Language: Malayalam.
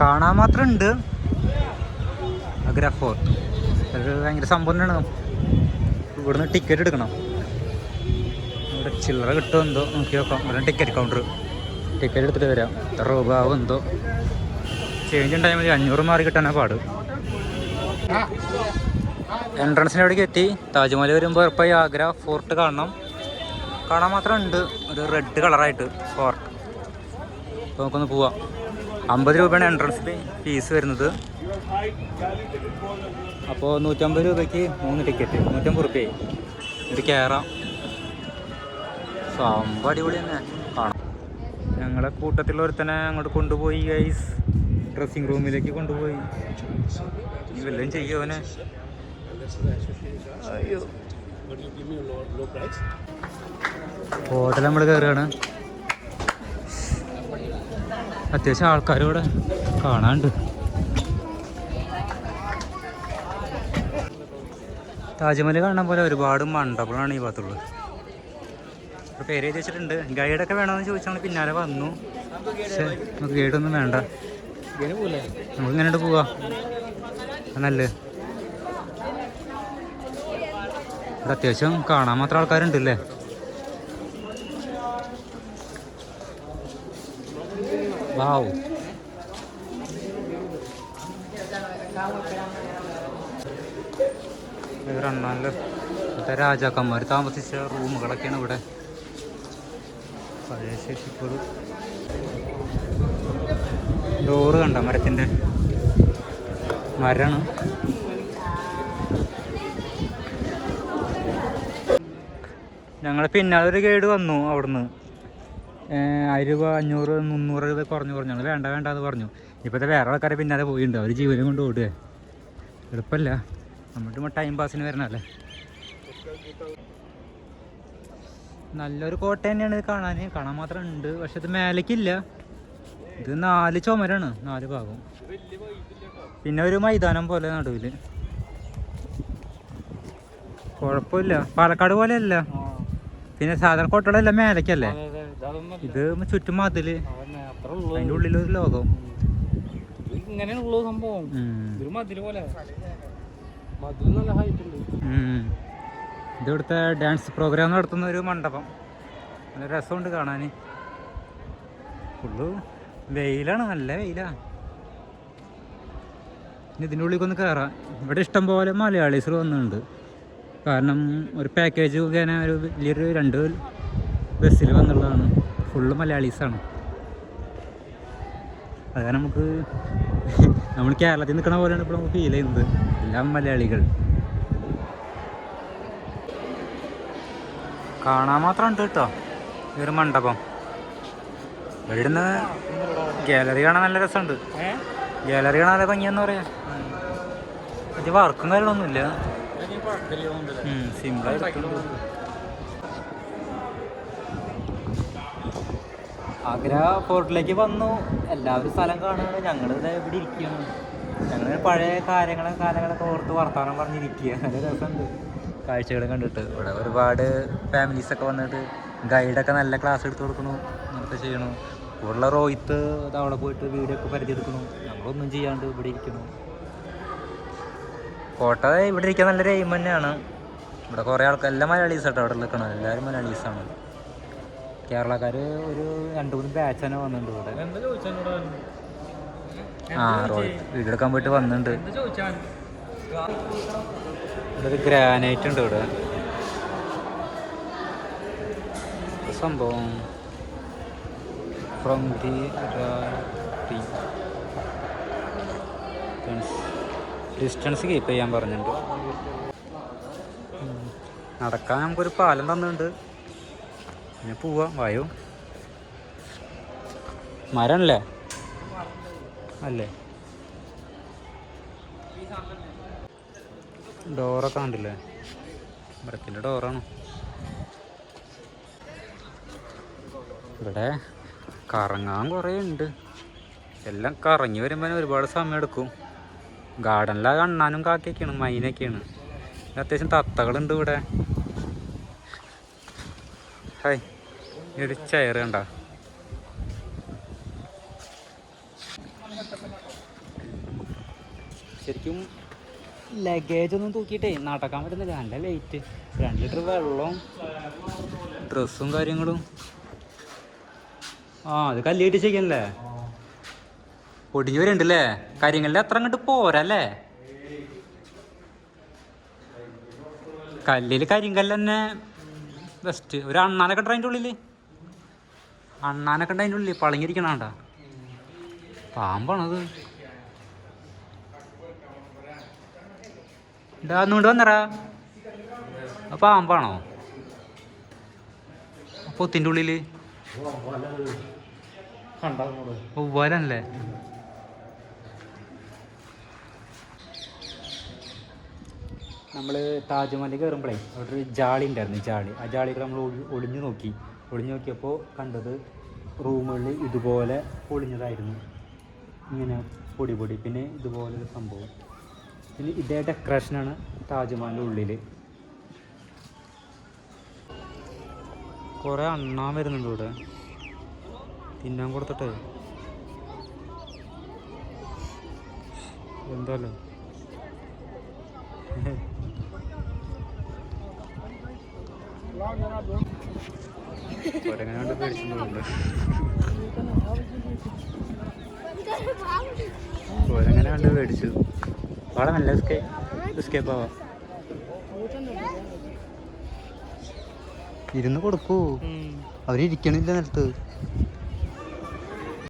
കാണാൻ മാത്രം ഉണ്ട്. ആഗ്ര ഫോർട്ട് അത് ഭയങ്കര സംഭവം തന്നെയാണ്. ഇവിടുന്ന് ടിക്കറ്റ് എടുക്കണം. ഇവിടെ ചില്ലറ കിട്ടുമോ എന്തോ നോക്കി നോക്കാം. ഇവിടെ ടിക്കറ്റ് കൗണ്ടർ. ടിക്കറ്റ് എടുത്തിട്ട് വരാം. എത്ര രൂപ ആവും എന്തോ. ചേഞ്ച് ഉണ്ടായാൽ മതി. 500 മാറി കിട്ടാനാ പാട്. എൻട്രൻസിൻ്റെ അവിടേക്ക് എത്തി. താജ്മഹൽ വരുമ്പോൾ ഉറപ്പായി ആഗ്ര ഫോർട്ട് കാണണം. കാണാൻ മാത്രം ഉണ്ട്. ഒരു റെഡ് കളറായിട്ട് ഫോർട്ട്. അപ്പോൾ നമുക്കൊന്ന് പോവാം. 50 രൂപയാണ് എൻട്രൻസിൽ ഫീസ് വരുന്നത്. അപ്പോൾ 150 രൂപയ്ക്ക് 3 ടിക്കറ്റ്, 150 റുപ്യയായി. ഇത് കയറാം. സംഭവം അടിപൊളി തന്നെ കാണാം. ഞങ്ങളെ കൂട്ടത്തിലുള്ള ഒരുത്തനെ അങ്ങോട്ട് കൊണ്ടുപോയി ഗൈസ്. ഡ്രസ്സിങ് റൂമിലേക്ക് കൊണ്ടുപോയി. വല്ലതും ചെയ്യുവനെ. അയ്യോ, ഹോട്ടൽ നമ്മൾ കയറുകയാണ്. അത്യാവശ്യം ആൾക്കാരിവിടെ കാണാനുണ്ട്. താജ്മഹൽ കാണാൻ പോലെ ഒരുപാട് മണ്ഡപങ്ങളാണ് ഈ ഭാഗത്തുള്ളത്. പേര് എഴുതി വെച്ചിട്ടുണ്ട്. ഗൈഡൊക്കെ വേണമെന്ന് ചോദിച്ചാൽ പിന്നാലെ വന്നു. പക്ഷേ നമുക്ക് ഗൈഡൊന്നും വേണ്ട. നമുക്ക് ഇങ്ങനെ പോവാ നല്ലത്. ഇവിടെ അത്യാവശ്യം കാണാൻ മാത്രം ആൾക്കാരുണ്ടല്ലേ. വാവ്, ഇവരെണ്ണാല് ഇവിടുത്തെ രാജാക്കന്മാർ താമസിച്ച റൂമുകളൊക്കെയാണ് ഇവിടെ. പഴയ ശേഷിപ്പോൾ ഡോറ് കണ്ട മരത്തിൻ്റെ മരമാണ്. ഞങ്ങൾ പിന്നാലെ ഒരു ഗൈഡ് വന്നു. അവിടുന്ന് 1000 രൂപ, 500, 300 രൂപ കുറഞ്ഞാണ്. വേണ്ട എന്ന് പറഞ്ഞു. ഇപ്പോഴത്തെ വേറെ ആൾക്കാരെ പിന്നാലെ പോയിട്ടുണ്ട്. അവർ ജീവനം കൊണ്ട് ഓടുക. എളുപ്പമല്ല. നമ്മളുടെ ടൈം പാസിന് വരണല്ലേ. നല്ലൊരു കോട്ട തന്നെയാണ് കാണാൻ മാത്രം ഉണ്ട്. പക്ഷെ ഇത് മേലേക്കില്ല. ഇത് 4 ചുമരാണ്, 4 ഭാഗം. പിന്നെ ഒരു മൈതാനം പോലെ നടുവിൽ. കുഴപ്പമില്ല. പാലക്കാട് പോലെയല്ല. പിന്നെ സാധാരണ കോട്ടകളെല്ലാം മേലേക്കല്ലേ. ഇത് ചുറ്റും മതില്, അതിൻ്റെ ഉള്ളിലൊരു ലോകം. ഇങ്ങനെയുള്ള സംഭവം മതില് പോലെ. ഇത് ഇവിടുത്തെ ഡാൻസ് പ്രോഗ്രാം നടത്തുന്ന ഒരു മണ്ഡപം. നല്ല രസമുണ്ട് കാണാൻ. ഫുള്ള് വെയിലാണ്, നല്ല വെയിലാണ്. ഇനി ഇതിൻ്റെ ഉള്ളിലേക്കൊന്ന് കയറാം. ഇവിടെ ഇഷ്ടംപോലെ മലയാളീസ് വന്നിട്ടുണ്ട്. കാരണം ഒരു പാക്കേജ് മുഖേന ഒരു വലിയൊരു 2 ബസ്സിൽ വന്നുള്ളതാണ്. ഫുള്ള് മലയാളീസാണ്. അത് കാരണം നമ്മൾ കേരളത്തിൽ നിൽക്കണ പോലെയാണ് ഇപ്പോൾ നമുക്ക് ഫീൽ ചെയ്യുന്നത്. എല്ലാം മലയാളികൾ. കാണാൻ മാത്രം ഉണ്ട് കേട്ടോ ഈ ഒരു മണ്ഡപം. ഇവിടുന്ന് ഗാലറി കാണാൻ നല്ല രസമുണ്ട്. ഗാലറി കാണാൻ നല്ല ഭംഗിയെന്ന് പറയാം. ഇത് വർക്കും കാര്യങ്ങളൊന്നുമില്ല. സിമ്പിളായിട്ട്. ആഗ്ര ഫോർട്ടിലേക്ക് വന്നു. എല്ലാവരും സ്ഥലം കാണുകയാണ്. ഞങ്ങളിത് ഇവിടെ ഇരിക്കുകയാണ്. ഞങ്ങൾ പഴയ കാലങ്ങളൊക്കെ ഓർത്ത് വർത്തമാനം പറഞ്ഞിരിക്കുക. നല്ല രസമുണ്ട് കാഴ്ചകൾ കണ്ടിട്ട്. ഇവിടെ ഒരുപാട് ഫാമിലീസൊക്കെ വന്നിട്ട് ഗൈഡൊക്കെ നല്ല ക്ലാസ് എടുത്ത് കൊടുക്കണു, അങ്ങനത്തെ ചെയ്യണു. ഇവിടെയുള്ള റോഹിത്ത് അവിടെ പോയിട്ട് വീഡിയോ ഒക്കെ പരിചയമെടുക്കണു. ഞങ്ങളൊന്നും ചെയ്യാണ്ട് ഇവിടെ ഇരിക്കണു. കോട്ട ഇവിടെ ഇരിക്കാൻ നല്ലൊരു എയിം തന്നെയാണ്. ഇവിടെ കുറേ ആൾക്കാർ, എല്ലാം മലയാളീസ് കേട്ടോ അവിടെ നിൽക്കണം. എല്ലാവരും മലയാളീസാണ്. കേരളക്കാർ ഒരു 2-3 ബാച്ച് തന്നെ വന്നിട്ടുണ്ട് ഇവിടെ. റോഹിത്ത് വീഡിയോ എടുക്കാൻ പോയിട്ട് വന്നിട്ടുണ്ട്. ഇവിടെ ഒരു ഗ്രാനൈറ്റ് ഉണ്ട്. ഇവിടെ സംഭവം ഫ്രം ദി ഡിസ്റ്റൻസ് കീപ്പ് ചെയ്യാൻ പറഞ്ഞിട്ടുണ്ട്. നടക്കാൻ നമുക്കൊരു പാലം തന്നിട്ടുണ്ട്. പിന്നെ പോവാം. വായോ, മരമല്ലേ അല്ലേ. ഡോറൊക്കെ കണ്ടില്ലേ, മരത്തിൻ്റെ ഡോറാണ്. ഇവിടെ കറങ്ങാൻ കുറേ ഉണ്ട്. എല്ലാം കറങ്ങി വരുമ്പോൾ ഒരുപാട് സമയം എടുക്കും. ഗാർഡനിലെ കണ്ണാനും കാക്കയൊക്കെയാണ്, മൈനൊക്കെയാണ്. അത്യാവശ്യം തത്തകളുണ്ട് ഇവിടെ. ഹായ്, ഒരു ചെയർ കണ്ട. ശരിക്കും ലഗേജ് ഒന്നും തൂക്കിയിട്ടേ നടക്കാൻ പറ്റുന്നില്ല. നല്ല വെയിറ്റ്. 2 ലിറ്റർ വെള്ളവും ഡ്രസ്സും കാര്യങ്ങളും. അത് കല്ലിട്ട് ചെയ്യണല്ലേ. പൊടിഞ്ഞു വരുന്നുണ്ടല്ലേ. കാര്യങ്ങളിൽ അത്ര അങ്ങോട്ട് പോരല്ലേ. കല്ലിൽ കരിങ്കല്ല് തന്നെ ബെസ്റ്റ്. ഒരു അണ്ണാനൊക്കെ ഉണ്ട് അതിൻ്റെ ഉള്ളിൽ. അണ്ണാനൊക്കെ ഉണ്ട് അതിൻ്റെ ഉള്ളിൽ. പളങ്ങിയിരിക്കണാണ്ട പാമ്പാണത്. ഇതാന്നുകൊണ്ട് വന്നറാ. പാമ്പാണോ പൊത്തിൻ്റെ ഉള്ളിൽ? വവ്വാലല്ലേ. നമ്മൾ താജ്മഹലിൽ കയറുമ്പോഴേ അവിടെ ഒരു ജാളി ഉണ്ടായിരുന്നു. ജാളി. ആ ജാളികൾ നമ്മൾ ഒളിഞ്ഞു നോക്കിയപ്പോൾ കണ്ടത് റൂമുകളിൽ ഇതുപോലെ പൊളിഞ്ഞതായിരുന്നു. ഇങ്ങനെ പൊടി. പിന്നെ ഇതുപോലൊരു സംഭവം. പിന്നെ ഇതേ ഡെക്കറേഷനാണ് താജ്മഹലിൻ്റെ ഉള്ളിൽ. കുറേ അണ്ണാൻ വരുന്നുണ്ട് ഇവിടെ തിന്നാൻ കൊടുത്തിട്ട്. എന്തായാലും ഒരെങ്ങനെയാണ്ട് പേടിച്ചിട്ടുണ്ട്. ഒരെങ്ങനെയാണ്ട് പേടിച്ചു. വളരെ നല്ല എസ്കേപ്പ് ആവാം. ഇരുന്ന് കൊടുക്കൂ. അവരിയ്ക്കണില്ല നിലത്ത്.